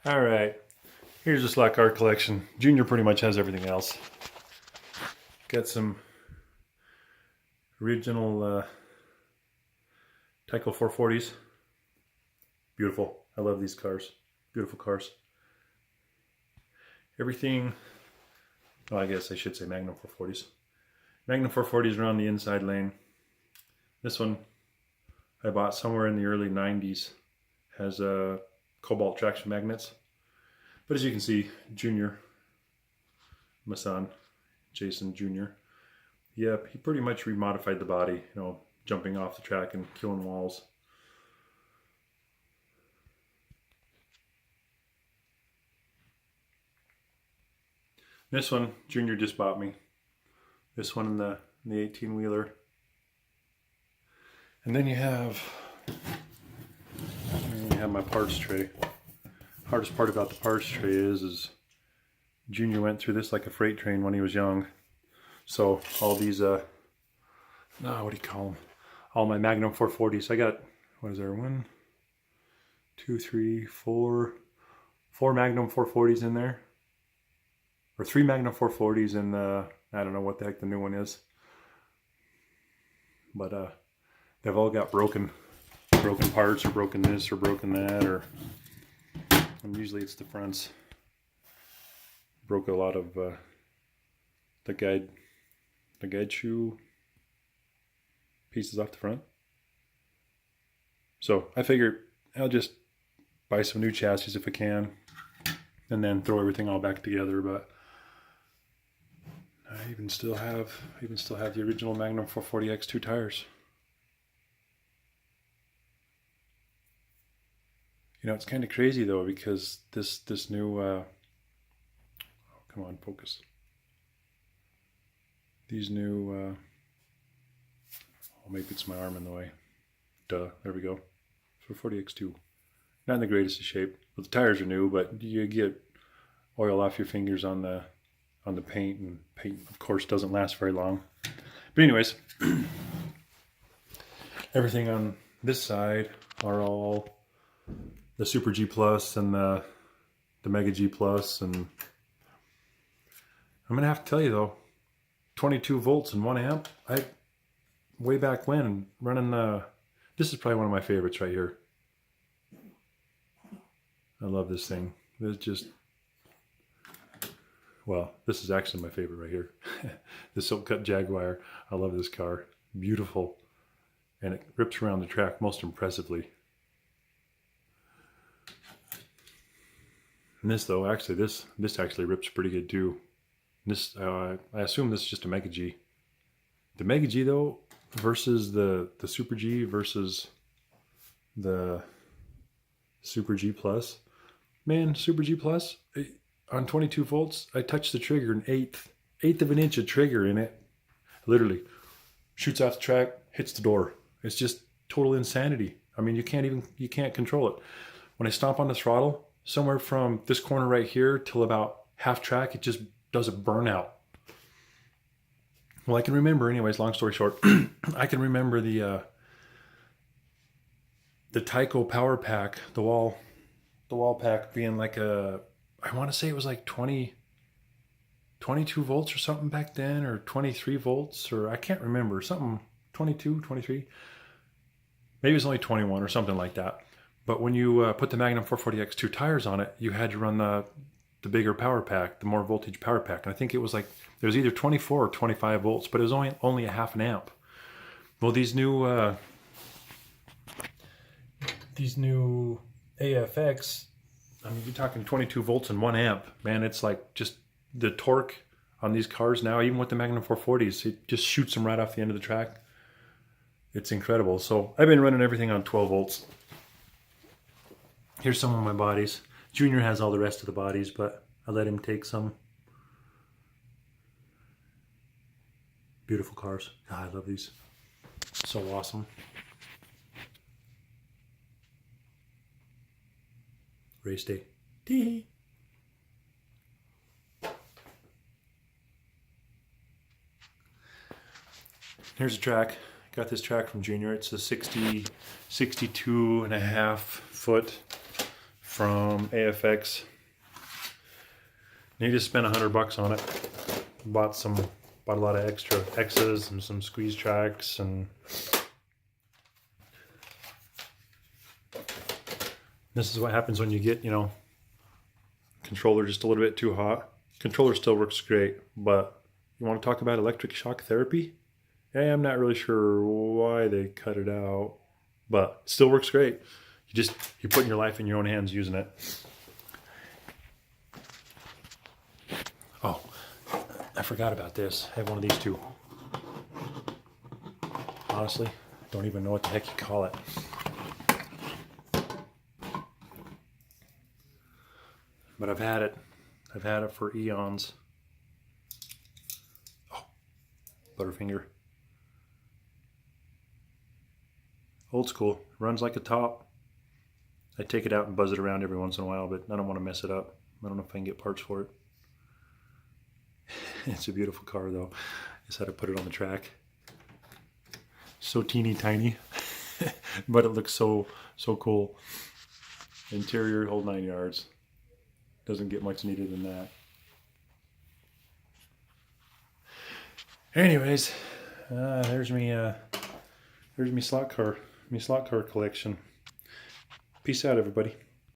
All right, here's the slot car collection. Junior pretty much has everything else. Got some original Tyco 440s. Beautiful. I love these cars. Beautiful cars. Everything, oh, I guess I should say Magnum 440s. Magnum 440s are on the inside lane. This one I bought somewhere in the early 90s. Has cobalt traction magnets. But as you can see, Junior, my son, Jason Jr., yep, he pretty much remodified the body, you know, jumping off the track and killing walls. This one, Junior just bought me. This one in the 18-wheeler. And then you have my parts tray. Hardest part about the parts tray is Junior went through this like a freight train when he was young. So all these, what do you call them? All my Magnum 440s. I got, what is there, 1, 2, 3, 4 Magnum 440s in there. Or 3 Magnum 440s and I don't know what the heck the new one is. But they've all got broken parts, or broken this or broken that, and usually it's the fronts. Broke a lot of the guide shoe pieces off the front. So I figured I'll just buy some new chassis if I can, and then throw everything all back together. But I even still have the original Magnum 440X 2 tires. You know, it's kind of crazy though, because this new oh, come on, focus. These new oh, maybe it's my arm in the way. Duh, there we go. 440X2. Not in the greatest of shape. Well, the tires are new, but you get oil off your fingers on the paint, and paint of course doesn't last very long. But anyways, everything on this side are all the Super G Plus and the Mega G Plus, and I'm gonna have to tell you though, 22 volts and 1 amp. Way back when running this is probably one of my favorites right here. I love this thing. It's just, well, this is actually my favorite right here. The Silk Cut Jaguar. I love this car. Beautiful, and it rips around the track most impressively. And this though, actually, this actually rips pretty good too. This, I assume this is just a Mega G. The Mega G though, versus the Super G versus the Super G Plus. Man, Super G Plus, on 22 volts, I touched the trigger, an eighth of an inch of trigger in it. Literally, shoots off the track, hits the door. It's just total insanity. I mean, you can't control it. When I stomp on the throttle, somewhere from this corner right here till about half track, it just does a burnout. Well, I can remember, anyways, long story short, I can remember the Tyco power pack, the wall pack being like I want to say it was like 22 volts or something back then, or 23 volts, or I can't remember, something 22, 23. Maybe it was only 21 or something like that. But when you put the Magnum 440X 2 tires on it, you had to run the bigger power pack, the more voltage power pack. And I think it was like, it was either 24 or 25 volts, but it was only a half an amp. Well, these new AFX, I mean, you're talking 22 volts and 1 amp. Man, it's like just the torque on these cars now, even with the Magnum 440s, it just shoots them right off the end of the track. It's incredible. So I've been running everything on 12 volts. Here's some of my bodies. Junior has all the rest of the bodies, but I let him take some. Beautiful cars. God, I love these. So awesome. Race day. Tee. Here's a track. Got this track from Junior. It's a 62.5 foot from AFX. You just spent $100 on it. Bought a lot of extra X's and some squeeze tracks, and this is what happens when you get, you know, controller just a little bit too hot. Controller still works great, but you want to talk about electric shock therapy? Yeah, I'm not really sure why they cut it out, but it still works great. You're putting your life in your own hands using it. Oh, I forgot about this. I have one of these too. Honestly, don't even know what the heck you call it. But I've had it. I've had it for eons. Oh, Butterfinger. Old school. Runs like a top. I take it out and buzz it around every once in a while, but I don't want to mess it up. I don't know if I can get parts for it. It's a beautiful car though. Just had to put it on the track. So teeny tiny, but it looks so cool. Interior, whole 9 yards. Doesn't get much neater than that. Anyways, there's me slot car collection. Peace out, everybody.